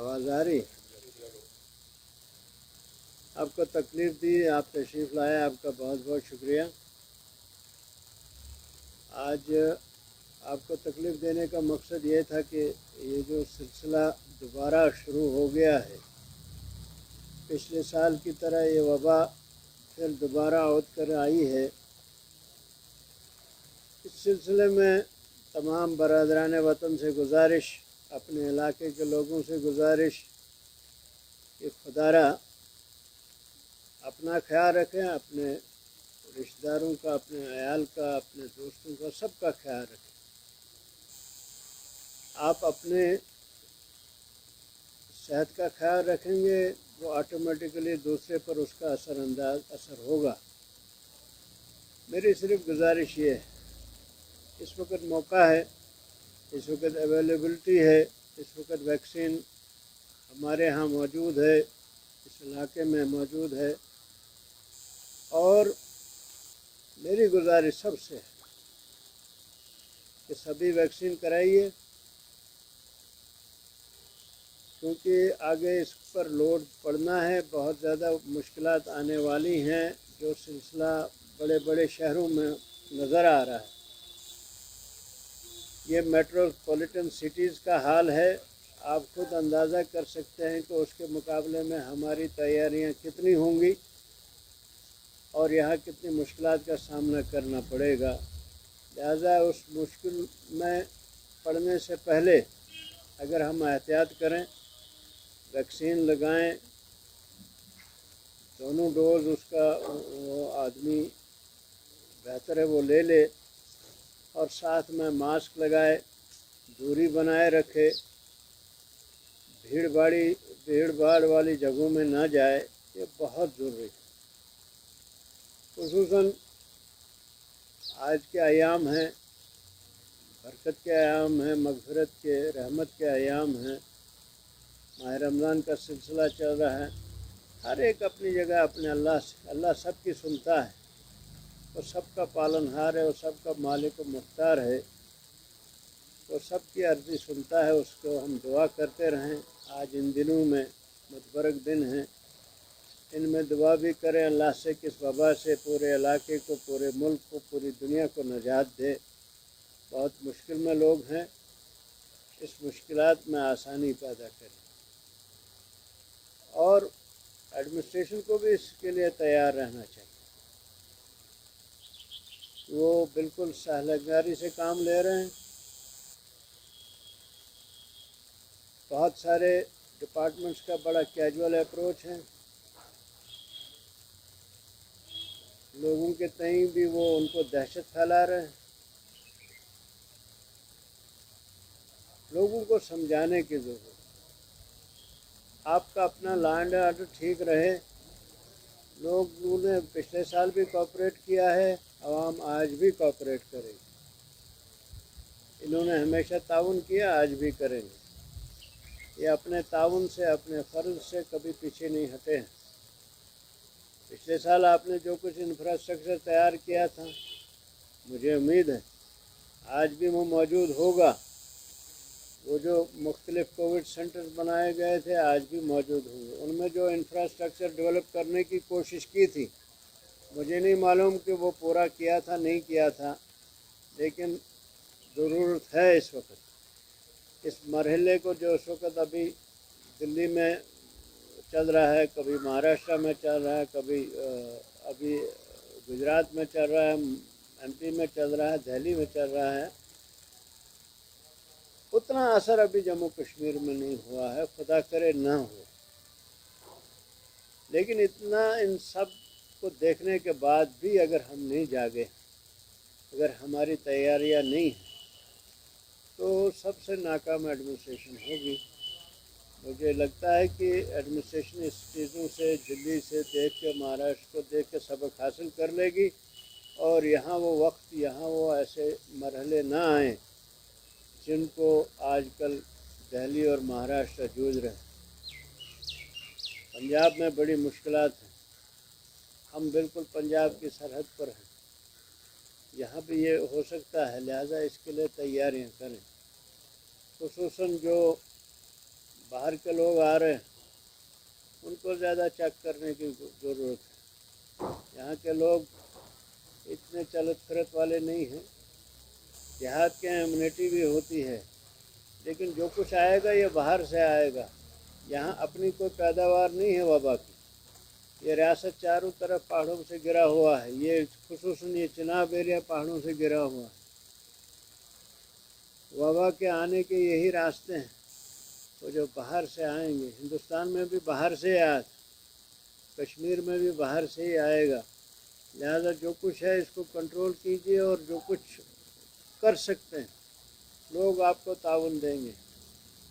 आवाज़ आ रही? आपको तकलीफ़ दी, आप तशरीफ़ लाए, आपका बहुत बहुत शुक्रिया। आज आपको तकलीफ़ देने का मकसद ये था कि ये जो सिलसिला दोबारा शुरू हो गया है, पिछले साल की तरह ये वबा फिर दोबारा उठ कर आई है। इस सिलसिले में तमाम बरादरान वतन से गुजारिश, अपने इलाके के लोगों से गुजारिश कि खुदारा अपना ख्याल रखें, अपने रिश्तेदारों का, अपने अयाल का, अपने दोस्तों का, सबका ख्याल रखें। आप अपने सेहत का ख्याल रखेंगे, वो ऑटोमेटिकली दूसरे पर उसका असर होगा। मेरी सिर्फ गुजारिश ये है, इस वक्त मौका है, इस वक्त अवेलेबिलिटी है, इस वक्त वैक्सीन हमारे यहाँ मौजूद है, इस इलाके में मौजूद है। और मेरी गुजारिश सबसे है कि सभी वैक्सीन कराइए, क्योंकि आगे इस पर लोड पड़ना है, बहुत ज़्यादा मुश्किलात आने वाली हैं, जो सिलसिला बड़े बड़े शहरों में नज़र आ रहा है। ये मेट्रोपॉलिटन सिटीज़ का हाल है। आप खुद अंदाज़ा कर सकते हैं कि उसके मुकाबले में हमारी तैयारियां कितनी होंगी और यहाँ कितनी मुश्किलात का सामना करना पड़ेगा। लिहाजा उस मुश्किल में पड़ने से पहले अगर हम एहतियात करें, वैक्सीन लगाएं, दोनों डोज उसका वो आदमी बेहतर है वो ले ले, और साथ में मास्क लगाए, दूरी बनाए रखे, भीड़ भाड़ वाली जगहों में ना जाए, ये बहुत ज़रूरी है। खुसूसन आज के अयाम हैं, बरकत के अयाम हैं, मग़फ़िरत के, रहमत के अयाम हैं, माह रमज़ान का सिलसिला चल रहा है। हर एक अपनी जगह अपने अल्लाह सबकी सुनता है, वो सबका पालनहार है, वो सबका मालिक व मुख्तार है, वो सबकी अर्ज़ी सुनता है। उसको हम दुआ करते रहें। आज इन दिनों में मुतबरक दिन हैं, इनमें दुआ भी करें अल्लाह से कि इस वबा से पूरे इलाके को, पूरे मुल्क को, पूरी दुनिया को निजात दे। बहुत मुश्किल में लोग हैं, इस मुश्किलात में आसानी पैदा करें, और एडमिनिस्ट्रेशन को भी इसके लिए तैयार रहना चाहिए। वो बिल्कुल सहलगारी से काम ले रहे हैं। बहुत सारे डिपार्टमेंट्स का बड़ा कैजुअल अप्रोच है, लोगों के तईं भी वो उनको दहशत फैला रहे हैं। लोगों को समझाने की ज़रूरत है। आपका अपना लॉ एंड ऑर्डर ठीक रहे। लोगों ने पिछले साल भी कोऑपरेट किया है, आवाम आज भी कोऑपरेट करेगी। इन्होंने हमेशा ताउन किया, आज भी करेंगे। ये अपने ताउन से, अपने फ़र्ज़ से कभी पीछे नहीं हटे हैं। पिछले साल आपने जो कुछ इंफ्रास्ट्रक्चर तैयार किया था, मुझे उम्मीद है आज भी वो मौजूद होगा। वो जो मुख्तलिफ़ कोविड सेंटर्स बनाए गए थे, आज भी मौजूद होंगे। उनमें जो इंफ्रास्ट्रक्चर डेवलप करने की कोशिश की थी, मुझे नहीं मालूम कि वो पूरा किया था नहीं किया था, लेकिन ज़रूरत है इस वक्त इस मरहले को, जो इस वक्त अभी दिल्ली में चल रहा है, कभी महाराष्ट्र में चल रहा है, कभी अभी गुजरात में चल रहा है, एमपी में चल रहा है, दिल्ली में चल रहा है। उतना असर अभी जम्मू कश्मीर में नहीं हुआ है, खुदा करे ना हो। लेकिन इतना इन सब को देखने के बाद भी अगर हम नहीं जागे, अगर हमारी तैयारियां नहीं हैं, तो सबसे नाकाम एडमिनिस्ट्रेशन होगी। मुझे लगता है कि एडमिनिस्ट्रेशन इस चीज़ों से, दिल्ली से देख के, महाराष्ट्र को देख के सबक हासिल कर लेगी, और यहाँ वो वक्त, यहाँ वो ऐसे मरहले ना आएँ जिनको आजकल दिल्ली और महाराष्ट्र जूझ रहे हैं। पंजाब में बड़ी मुश्किलात हैं, हम बिल्कुल पंजाब की सरहद पर हैं, यहाँ भी ये हो सकता है। लिहाजा इसके लिए तैयारियां करें। खुसूसन जो باہر کے لوگ آ رہے ہیں ان کو زیادہ چیک کرنے کی ضرورت ہے. یہاں کے لوگ اتنے چلت پھرت والے نہیں ہیں. دیہات کے امیونٹی بھی ہوتی ہے لیکن جو کچھ آئے گا یہ باہر سے آئے گا. یہاں اپنی کوئی پیداوار نہیں ہے وبا کی. یہ ریاست چاروں طرف پہاڑوں سے گرا ہوا ہے. یہ خصوصاً یہ چناب ایریا پہاڑوں سے گرا ہوا ہے. وبا کے آنے کے یہی راستے ہیں. وہ جو باہر سے آئیں گے، ہندوستان میں بھی باہر سے آئے، کشمیر میں بھی باہر سے ہی آئے گا. لہذا جو کچھ ہے اس کو کنٹرول کیجیے اور جو کچھ کر سکتے ہیں لوگ آپ کو تعاون دیں گے.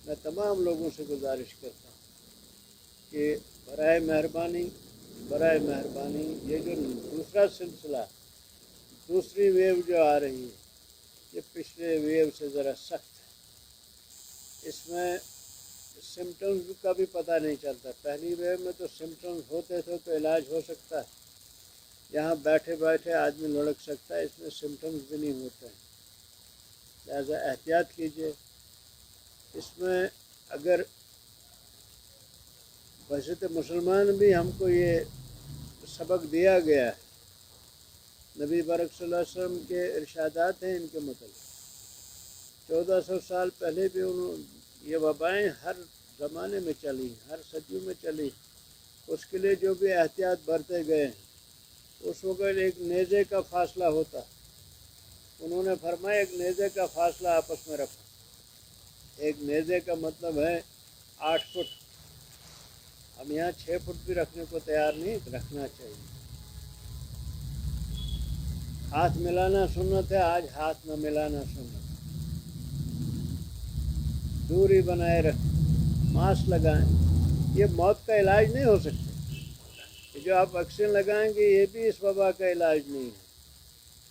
میں تمام لوگوں سے گزارش کرتا ہوں کہ برائے مہربانی یہ جو دوسرا سلسلہ، دوسری ویو جو آ رہی ہے یہ پچھلے ویو سے ذرا سخت ہے. اس میں سمٹمز کا بھی پتہ نہیں چلتا. پہلی ویو میں تو سمٹمز ہوتے تھے تو علاج ہو سکتا ہے. یہاں بیٹھے بیٹھے آدمی لڑک سکتا ہے. اس میں سمٹمز بھی نہیں ہوتے ہیں. لہذا احتیاط کیجیے. اس میں اگر ویسے تو مسلمان بھی ہم کو یہ سبق دیا گیا ہے. نبی برک صلی اللہ علیہ وسلم کے ارشادات ہیں ان کے متعلق. 1400 سال پہلے بھی یہ وبائیں ہر زمانے میں چلی، ہر صدیوں میں چلی. اس کے لیے جو بھی احتیاط برتے گئے ہیں اس وقت ایک نیزے کا فاصلہ ہوتا. انہوں نے فرمایا ایک نیزے کا فاصلہ آپس میں رکھو. ایک نیزے کا مطلب ہے 8 فٹ. ہم یہاں 6 فٹ بھی رکھنے کو تیار نہیں. رکھنا چاہیے. ہاتھ ملانا سنت ہے، آج ہاتھ نہ ملانا سنت. دوری بنائے رکھیں، ماسک لگائیں. یہ موت کا علاج نہیں ہو سکتا. جو آپ ویکسین لگائیں گے یہ بھی اس وبا کا علاج نہیں ہے،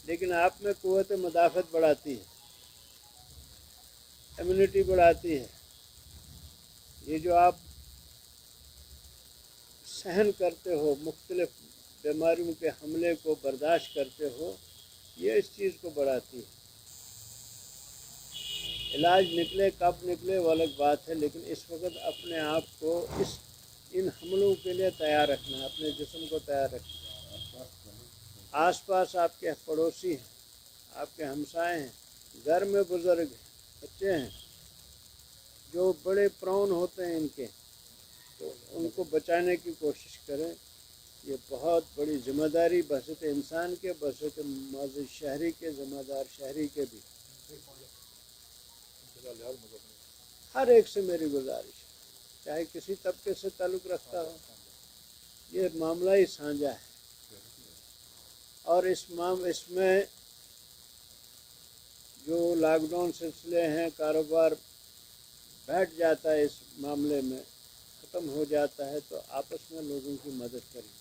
لیکن آپ میں قوت مدافعت بڑھاتی ہے، امیونٹی بڑھاتی ہے. یہ جو آپ سہن کرتے ہو، مختلف بیماریوں کے حملے کو برداشت کرتے ہو، یہ اس چیز کو بڑھاتی ہے. علاج نکلے کب نکلے وہ الگ بات ہے، لیکن اس وقت اپنے آپ کو ان حملوں کے لیے تیار رکھنا ہے. اپنے جسم کو تیار رکھنا ہے. آس پاس آپ کے پڑوسی ہیں، آپ کے ہمسائے ہیں، گھر میں بزرگ ہیں، بچے ہیں جو بڑے پراؤن ہوتے ہیں ان کے، تو ان کو بچانے کی کوشش کریں. یہ بہت بڑی ذمہ داری بحثیت انسان کے، بحثیت معزز شہری کے، ذمہ دار شہری کے بھی. ہر ایک سے میری گزارش ہے، چاہے کسی طبقے سے تعلق رکھتا ہو، یہ معاملہ ہی سانجا ہے. اور اس میں جو لاک ڈاؤن سلسلے ہیں، کاروبار بیٹھ جاتا ہے، اس معاملے میں ختم ہو جاتا ہے، تو آپس میں لوگوں کی مدد کریں،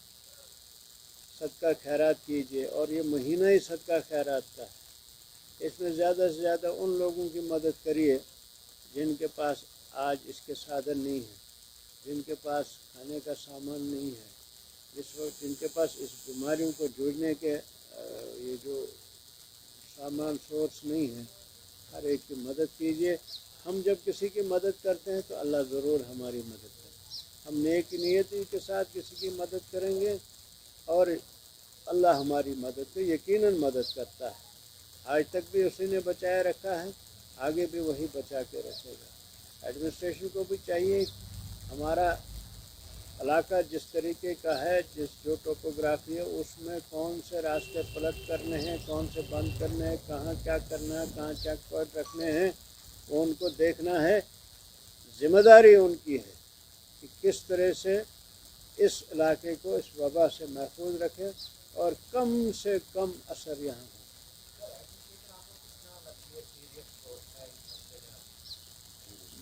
صدقہ خیرات کیجیے. اور یہ مہینہ ہی صدقہ خیرات کا ہے. اس میں زیادہ سے زیادہ ان لوگوں کی مدد کریے جن کے پاس آج اس کے سادھن نہیں ہیں، جن کے پاس کھانے کا سامان نہیں ہے، جس وقت جن کے پاس اس بیماریوں کو جوڑنے کے یہ جو سامان سورس نہیں ہے. ہر ایک کی مدد کیجیے. ہم جب کسی کی مدد کرتے ہیں تو اللہ ضرور ہماری مدد کرے. ہم نیک نیتی کے ساتھ کسی کی مدد کریں گے اور اللہ ہماری مدد کو یقیناً مدد کرتا ہے. آج تک بھی اسی نے بچائے رکھا ہے، آگے بھی وہی بچا کے رکھے گا. ایڈمنسٹریشن کو بھی چاہیے ہمارا علاقہ جس طریقے کا ہے، جو ٹوپوگرافی ہے، اس میں کون سے راستے پلٹ کرنے ہیں، کون سے بند کرنے ہیں، کہاں کیا کرنا ہے، کہاں چیک پوائنٹ رکھنے ہیں، وہ ان کو دیکھنا ہے. ذمہ داری ان کی ہے کہ کس طرح سے اس علاقے کو اس وبا سے محفوظ رکھے اور کم سے کم اثر یہاں ہو.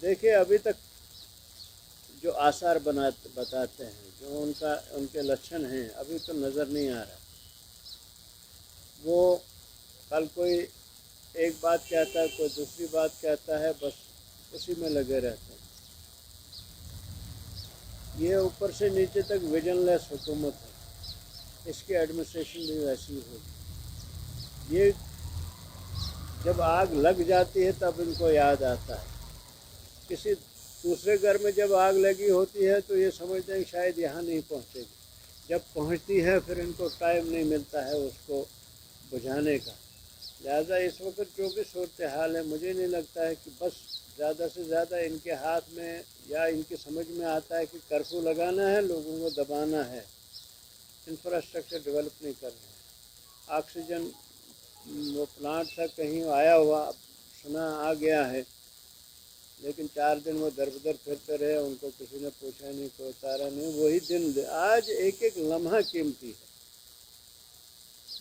دیکھیے ابھی تک جو آثار بتاتے ہیں، جو ان کے لچھن ہیں، ابھی تو نظر نہیں آ رہا. وہ کل کوئی ایک بات کہتا ہے، کوئی دوسری بات کہتا ہے، بس اسی میں لگے رہتے ہیں. یہ اوپر سے نیچے تک ویژن لیس حکومت ہے. اس کی ایڈمنسٹریشن بھی ویسی ہی ہوگی. یہ جب آگ لگ جاتی ہے تب ان کو یاد آتا ہے. کسی दूसरे घर में जब आग लगी होती है तो ये समझते हैं कि शायद यहाँ नहीं पहुँचेगी, जब पहुँचती है फिर इनको टाइम नहीं मिलता है उसको बुझाने का। लिहाजा इस वक्त जो भी सूरत हाल है, मुझे नहीं लगता है कि बस ज़्यादा से ज़्यादा इनके हाथ में या इनकी समझ में आता है कि कर्फ्यू लगाना है, लोगों को दबाना है, इंफ्रास्ट्रक्चर डेवलप नहीं करना है। ऑक्सीजन वो प्लांट था कहीं आया हुआ, सुना आ गया है, लेकिन 4 दिन वो दर बदर फिरते रहे, उनको किसी ने पूछा नहीं, कोई उतारा नहीं। वही दिन, आज एक एक लम्हा कीमती है।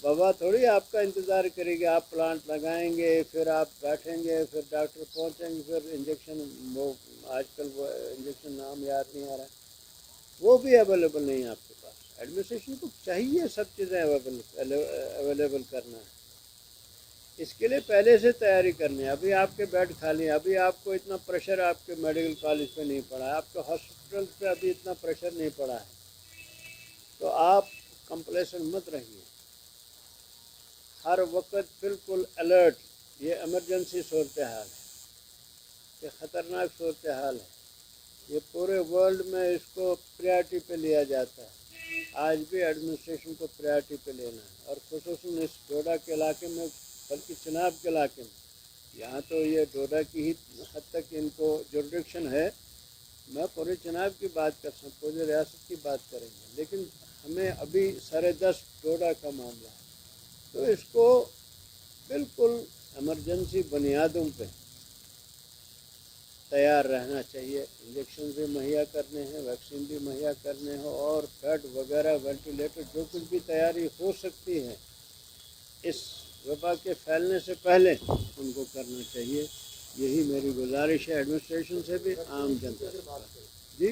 बाबा थोड़ी आपका इंतज़ार करेगी, आप प्लांट लगाएंगे, फिर आप बैठेंगे, फिर डॉक्टर पहुंचेंगे, फिर इंजेक्शन, वो आजकल वो इंजेक्शन नाम याद नहीं आ रहा है, वो भी अवेलेबल नहीं है आपके पास। एडमिनिस्ट्रेशन को चाहिए सब चीज़ें अवेलेबल करना है, इसके लिए पहले से तैयारी करनी है। अभी आपके बेड खाली हैं, अभी आपको इतना प्रेशर आपके मेडिकल कॉलेज पे नहीं पड़ा है, आपके हॉस्पिटल पे अभी इतना प्रेशर नहीं पड़ा है, तो आप कंप्लेसेंट मत रहिए, हर वक्त बिल्कुल अलर्ट। ये इमरजेंसी सूरत हाल है, ये ख़तरनाक सूरत हाल है, ये पूरे वर्ल्ड में इसको प्रायोरिटी पे लिया जाता है। आज भी एडमिनिस्ट्रेशन को प्रायोरिटी पे लेना है, और खुसूसन इस डोडा के इलाके में, बल्कि चिनाब के इलाके में। यहाँ तो ये डोडा की ही हद तक इनको जुरिडिक्शन है, मैं पूरे चिनाब की बात कर सकता, पूरी रियासत की बात करेंगे, लेकिन हमें अभी 10.5 डोडा का मामला है, तो इसको बिल्कुल इमरजेंसी बुनियादों पे तैयार रहना चाहिए। इंजेक्शन भी मुहैया करने हैं, वैक्सीन भी मुहैया करने हैं, और बेड वगैरह, वेंटिलेटर, जो कुछ भी तैयारी हो सकती है इस वबा के फैलने से पहले उनको करना चाहिए। यही मेरी गुजारिश है एडमिनिस्ट्रेशन से भी, आम जनता से। जी,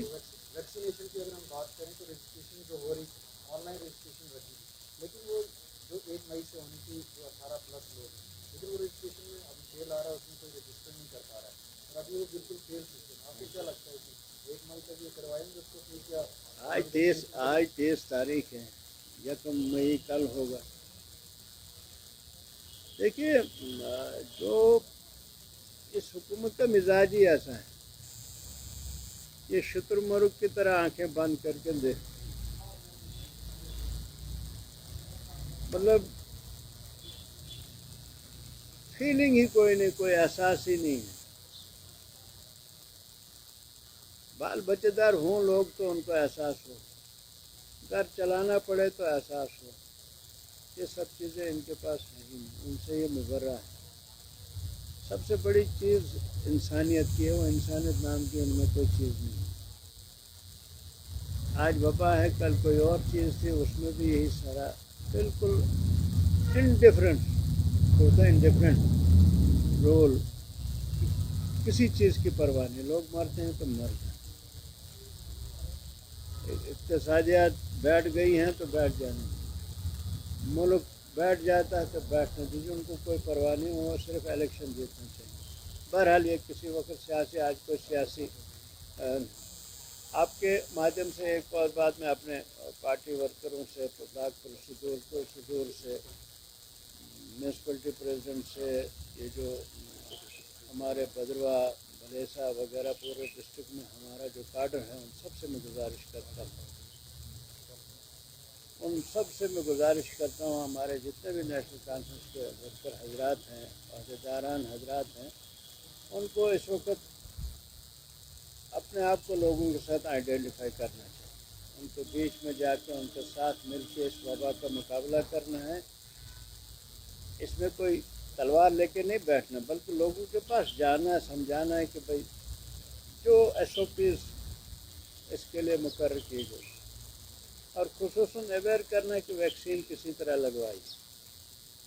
वैक्सीनेशन की अगर हम बात करें तो रजिस्ट्रेशन जो हो रही, ऑनलाइन रजिस्ट्रेशन रखी, लेकिन वो जो 1 मई से होनी थी, जो 18+ लोग हैं, लेकिन वो रजिस्ट्रेशन में अभी फेल आ रहा है, उसमें कोई रजिस्टर नहीं कर पा रहा है, और अभी वो बिल्कुल फेल सिस्टम। आपको क्या लगता है कि 1 मई तक ये करवाएंगे उसको, फिर क्या? आज 23 तारीख है, 1 मई कल होगा। देखिए, जो इस हुकूमत का मिजाज ही ऐसा है, ये शुतुरमुर्ग की तरह आंखें बंद करके देख, मतलब फीलिंग ही कोई नहीं, कोई एहसास ही नहीं है। बाल बच्चेदार हों लोग तो उनको एहसास हो, घर चलाना पड़े तो एहसास हो, ये सब चीज़ें इनके पास नहीं, उनसे ये मुबर्रा है। सबसे बड़ी चीज़ इंसानियत की है, वो इंसानियत नाम की उनमें कोई चीज़ नहीं है। आज वबा है, कल कोई और चीज़ थी, उसमें भी यही सारा बिल्कुल इनडिफरेंट होता है, इंडिफरेंट रोल, किसी चीज़ की परवाह नहीं। लोग मरते हैं तो मर जाए, इक़्तिसादियात बैठ गई हैं तो बैठ जाने, मुल्क बैठ जाता है तो बैठने दीजिए, उनको कोई परवाह नहीं, वो सिर्फ इलेक्शन जीतना चाहिए। बहरहाल ये किसी वक्त सियासी, आज कोई सियासी, आपके माध्यम से एक और बात मैं अपने पार्टी वर्करों से, ब्लॉक प्रोसीड्यूर से, म्यूनसिपलिटी प्रेसिडेंट से, ये जो हमारे बदरवा, भलेसा वगैरह पूरे डिस्ट्रिक्ट में हमारा जो कार्डर है, उन सब से मैं गुजारिश करता हूँ, हमारे जितने भी नेशनल कॉन्फ्रेंस के वर्कर हजरात हैं, अहदेदारान हजरात हैं, उनको इस वक्त अपने आप को लोगों के साथ आइडेंटिफाई करना चाहिए, उनके बीच में जाकर उनके साथ मिल के इस वबा का मुकाबला करना है। इसमें कोई तलवार लेके नहीं बैठना, बल्कि लोगों के पास जाना है, समझाना है कि भाई जो SOPs इसके लिए मुकर्रर की गई, और खुसूसन अवेयर करना है कि वैक्सीन किसी तरह लगवाई,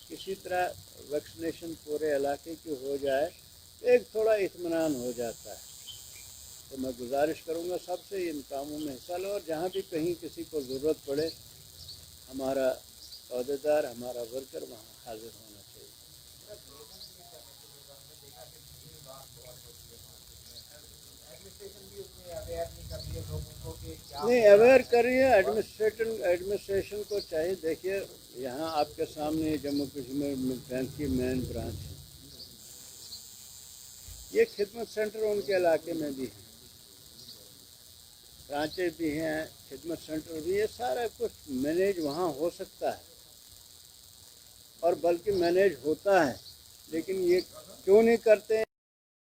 किसी तरह वैक्सीनेशन पूरे इलाके की हो जाए, एक थोड़ा इत्मीनान हो जाता है। तो मैं गुजारिश करूँगा सबसे इन कामों में हिस्सा लो, और जहाँ भी कहीं किसी को ज़रूरत पड़े, हमारा अहदेदार, हमारा वर्कर वहाँ हाजिर होना चाहिए। नहीं, अवेयर करिए, एडमिनिस्ट्रेशन को चाहिए। देखिए, यहाँ आपके सामने जम्मू कश्मीर बैंक की मेन ब्रांच है, ये खिदमत सेंटर उनके इलाके में भी है, برانچیں بھی ہیں, خدمت سینٹر بھی ہے, سارا کچھ مینیج وہاں ہو سکتا ہے اور بلکہ مینیج ہوتا ہے, لیکن یہ کیوں نہیں کرتے ہیں؟